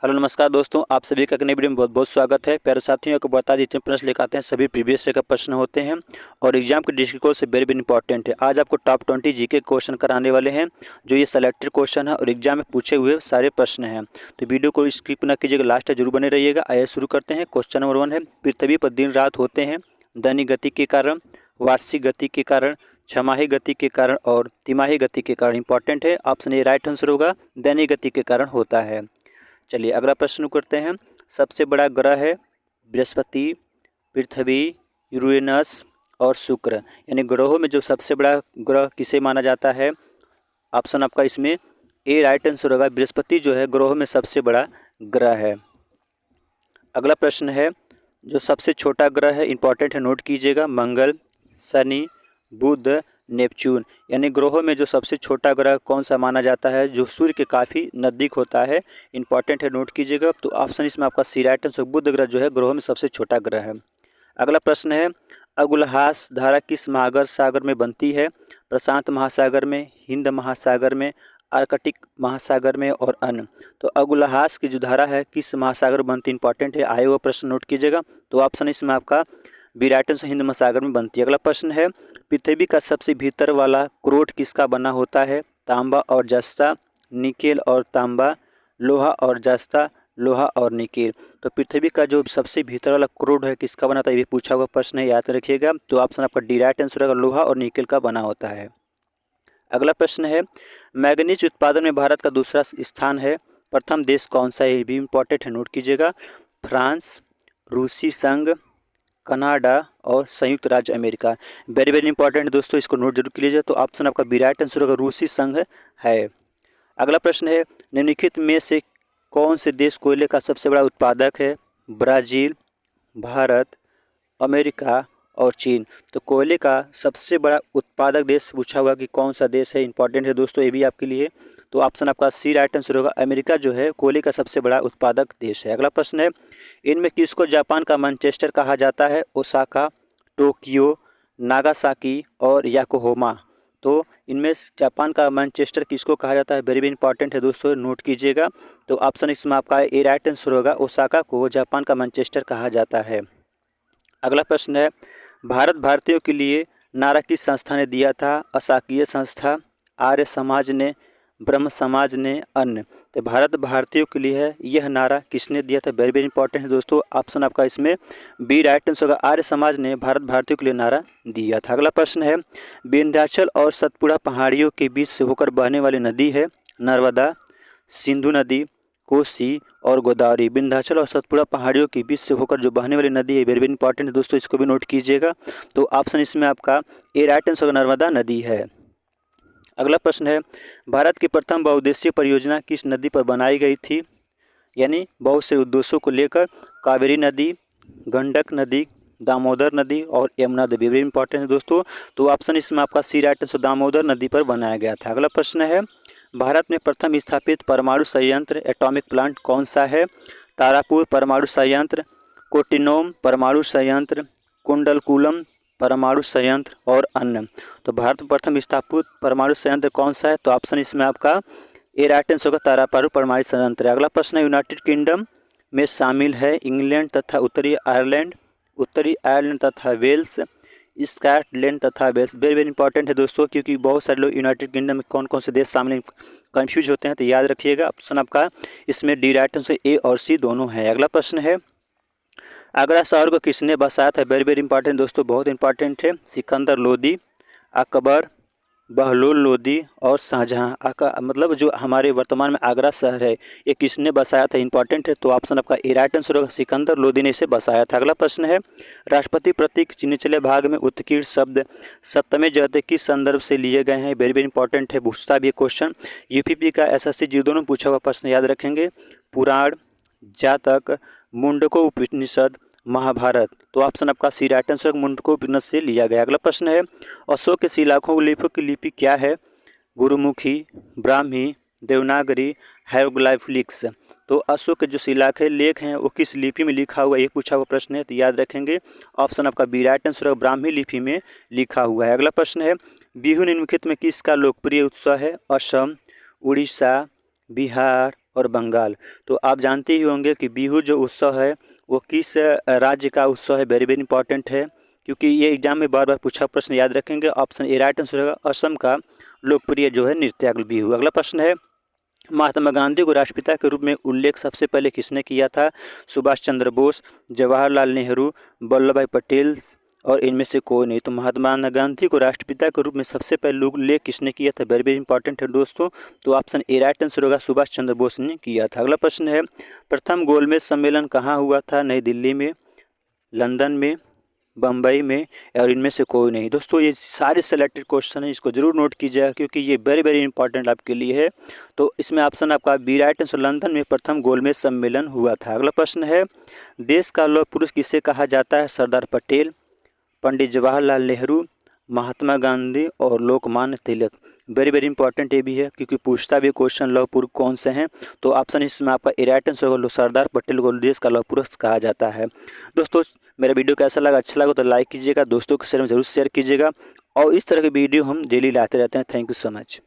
Hello नमस्कार दोस्तों, आप सभी का एक नई वीडियो में बहुत बहुत स्वागत है। प्यारे साथियों को बता जितने प्रश्न लेकर आते हैं सभी प्रीवियस ईयर का प्रश्न होते हैं और एग्जाम के दृष्टिकोण से वेरी वेरी इंपॉर्टेंट है। आज आपको टॉप 20 जीके क्वेश्चन कराने वाले हैं जो ये सेलेक्टेड क्वेश्चन है और एग्जाम में पूछे हुए सारे प्रश्न हैं। तो वीडियो को स्किप न कीजिएगा, लास्ट तक जरूर बने रहिएगा। आइए शुरू करते हैं। क्वेश्चन नंबर 1 है, पृथ्वी पर दिन रात होते हैं दैनिक गति के कारण, वार्षिक गति के कारण, छमाही गति के कारण और तिमाही गति के कारण। इंपॉर्टेंट है, ऑप्शन ए राइट आंसर होगा, दैनिक गति के कारण होता है। चलिए अगला प्रश्न करते हैं। सबसे बड़ा ग्रह है बृहस्पति, पृथ्वी, यूरेनस और शुक्र। यानी ग्रहों में जो सबसे बड़ा ग्रह किसे माना जाता है? ऑप्शन आपका इसमें ए राइट आंसर होगा, बृहस्पति जो है ग्रहों में सबसे बड़ा ग्रह है। अगला प्रश्न है, जो सबसे छोटा ग्रह है, इंपॉर्टेंट है, नोट कीजिएगा, मंगल, शनि, बुध, नेपच्यून। यानी ग्रहों में जो सबसे छोटा ग्रह कौन सा माना जाता है जो सूर्य के काफ़ी नज़दीक होता है? इंपॉर्टेंट है, नोट कीजिएगा। तो ऑप्शन इसमें आपका सी राइट आंसर, बुध ग्रह जो है ग्रहों में सबसे छोटा ग्रह है। अगला प्रश्न है, अगुलहास धारा किस महासागर सागर में बनती है? प्रशांत महासागर में, हिंद महासागर में, आर्कटिक महासागर में और अन्य। तो अगुलहास की जो धारा है किस महासागर में बनती है? इंपॉर्टेंट है, आए हुआ प्रश्न नोट कीजिएगा। तो ऑप्शन इसमें आपका विराट से हिंद महासागर में बनती है। अगला प्रश्न है, पृथ्वी का सबसे भीतर वाला क्रोट किसका बना होता है? तांबा और जस्ता, निकेल और तांबा, लोहा और जस्ता, लोहा और निकेल। तो पृथ्वी का जो सबसे भीतर वाला क्रोट है किसका बना था, ये पूछा हुआ प्रश्न है, याद रखिएगा। तो ऑप्शन आपका डी राइट आंसर होगा, लोहा और निकेल का बना होता है। अगला प्रश्न है, मैग्नीज उत्पादन में भारत का दूसरा स्थान है, प्रथम देश कौन सा है? ये भी इंपॉर्टेंट है, नोट कीजिएगा, फ्रांस, रूसी संघ, कनाडा और संयुक्त राज्य अमेरिका। वेरी वेरी इंपॉर्टेंट दोस्तों, इसको नोट जरूर कीजिएगा। तो ऑप्शन आपका बी राइट आंसर होगा, रूसी संघ है। अगला प्रश्न है, निम्नलिखित में से कौन से देश कोयले का सबसे बड़ा उत्पादक है? ब्राज़ील, भारत, अमेरिका और चीन। तो कोयले का सबसे बड़ा उत्पादक देश पूछा हुआ कि कौन सा देश है? इंपॉर्टेंट है दोस्तों, ये भी आपके लिए। तो ऑप्शन आपका सी राइट आंसर होगा, अमेरिका जो है कोयले का सबसे बड़ा उत्पादक देश है। अगला प्रश्न है, इनमें किसको जापान का मैनचेस्टर कहा जाता है? ओसाका, टोक्यो, नागासाकी और याकोहामा। तो इनमें जापान का मैनचेस्टर किसको कहा जाता है? वेरी वेरी इंपॉर्टेंट है दोस्तों, नोट कीजिएगा। तो ऑप्शन इसमें आपका ए राइट आंसर होगा, ओसाका को जापान का मैनचेस्टर कहा जाता है। अगला प्रश्न है, भारत भारतीयों के लिए नारा किस संस्था ने दिया था? अशाकीय संस्था, आर्य समाज ने, ब्रह्म समाज ने, अन्य। तो भारत भारतीयों के लिए है, यह नारा किसने दिया था? वेरी वेरी इंपॉर्टेंट है दोस्तों, ऑप्शन आपका इसमें बी राइट आंसर होगा, आर्य समाज ने भारत भारतीयों के लिए नारा दिया था। अगला प्रश्न है, विंध्याचल और सतपुड़ा पहाड़ियों के बीच से होकर बहने वाली नदी है? नर्मदा, सिंधु नदी, कोसी और गोदावरी। विंध्याचल और सतपुड़ा पहाड़ियों के बीच से होकर जो बहने वाली नदी है, वेरी वेरी इंपॉर्टेंट है दोस्तों, इसको भी नोट कीजिएगा। तो ऑप्शन इसमें आपका ए राइट आंसर नर्मदा नदी है। अगला प्रश्न है, भारत की प्रथम बहुउद्देशीय परियोजना किस नदी पर बनाई गई थी? यानी बहुत से उद्देश्यों को लेकर, कावेरी नदी, गंडक नदी, दामोदर नदी और यमुना नदी। वेरी इंपॉर्टेंट है दोस्तों। तो ऑप्शन इसमें आपका सी राइट आंसर दामोदर नदी पर बनाया गया था। अगला प्रश्न है, भारत में प्रथम स्थापित परमाणु संयंत्र एटॉमिक प्लांट कौन सा है? तारापुर परमाणु संयंत्र, कोटिनोम परमाणु संयंत्र, कुंडलकुलम परमाणु संयंत्र और अन्य। तो भारत में प्रथम स्थापित परमाणु संयंत्र कौन सा है? तो ऑप्शन इसमें आपका ए राइट आंसर होगा, तारापुर परमाणु संयंत्र। अगला प्रश्न है, यूनाइटेड किंगडम में शामिल है इंग्लैंड तथा उत्तरी आयरलैंड तथा वेल्स, स्कॉटलैंड तथा वेल्स। वेरी वेरी इंपॉर्टेंट है दोस्तों, क्योंकि बहुत सारे लोग यूनाइटेड किंगडम में कौन कौन से देश शामिल कंफ्यूज होते हैं। तो याद रखिएगा, ऑप्शन आपका इसमें डी राइट आंसर ए और सी दोनों है। अगला प्रश्न है, आगरा शहर को किसने बसाया था? वेरी वेरी इंपॉर्टेंट दोस्तों, बहुत इंपॉर्टेंट है। सिकंदर लोदी, अकबर, बहलोल लोदी और शाहजहां। मतलब जो हमारे वर्तमान में आगरा शहर है, ये किसने बसाया था? इंपॉर्टेंट है। तो ऑप्शन आपका ए राइट आंसर होगा, सिकंदर लोदी ने इसे बसाया था। अगला प्रश्न है, राष्ट्रपति प्रतीक निचले भाग में उत्कीर्ण शब्द सप्तमे जयते किस संदर्भ से लिए गए हैं? वेरी वेरी इंपॉर्टेंट है, पूछता भी क्वेश्चन, यूपीपी का एसएससी जी दोनों पूछा हुआ प्रश्न, याद रखेंगे। पुराण, जातक, मुंडको उपनिषद, महाभारत। तो ऑप्शन आपका सी राइट आंसर मुंडको उपनिषद से लिया गया। अगला प्रश्न है, अशोक के शिलालेखों की लिपि क्या है? गुरुमुखी, ब्राह्मी, देवनागरी, हायरोग्लाइफिक्स। तो अशोक के जो शिलालेख हैं वो किस लिपि में लिखा हुआ है, ये पूछा हुआ प्रश्न है। तो याद रखेंगे, ऑप्शन आपका बी राइट आंसर है, ब्राह्मी लिपि में लिखा हुआ है। अगला प्रश्न है, बिहू निम्नलिखित में किसका लोकप्रिय उत्सव है? असम, उड़ीसा, बिहार और बंगाल। तो आप जानते ही होंगे कि बिहू जो उत्सव है वो किस राज्य का उत्सव है। वेरी वेरी इंपॉर्टेंट है, क्योंकि ये एग्जाम में बार बार पूछा प्रश्न, याद रखेंगे। ऑप्शन ए राइट आंसर होगा, असम का लोकप्रिय जो है नृत्य बिहू। अगला प्रश्न है, महात्मा गांधी को राष्ट्रपिता के रूप में उल्लेख सबसे पहले किसने किया था? सुभाष चंद्र बोस, जवाहरलाल नेहरू, वल्लभ भाई पटेल और इनमें से कोई नहीं। तो महात्मा गांधी को राष्ट्रपिता के रूप में सबसे पहले उल्लेख किसने किया था? वेरी वेरी इंपॉर्टेंट है दोस्तों। तो ऑप्शन ए राइट आंसर होगा, सुभाष चंद्र बोस ने किया था। अगला प्रश्न है, प्रथम गोलमेज सम्मेलन कहाँ हुआ था? नई दिल्ली में, लंदन में, बम्बई में और इनमें से कोई नहीं। दोस्तों ये सारे सेलेक्टेड क्वेश्चन है, इसको जरूर नोट कीजिएगा क्योंकि ये वेरी वेरी इंपॉर्टेंट आपके लिए है। तो इसमें ऑप्शन आपका बी राइट आंसर, लंदन में प्रथम गोलमेज सम्मेलन हुआ था। अगला प्रश्न है, देश का लौह पुरुष किसे कहा जाता है? सरदार पटेल, पंडित जवाहरलाल नेहरू, महात्मा गांधी और Lokmanya Tilak. Very very important ये भी है क्योंकि पूछता भी क्वेश्चन लौह पुरुष कौन से हैं। तो ऑप्शन इसमें आपका ए राइट आंसर होगा, सरदार पटेल को देश का लौह पुरुष कहा जाता है। दोस्तों मेरा वीडियो कैसा लगा? अच्छा लगा तो लाइक कीजिएगा, दोस्तों के साथ में जरूर शेयर कीजिएगा और इस तरह के वीडियो हम डेली लाते रहते हैं। Thank you so much.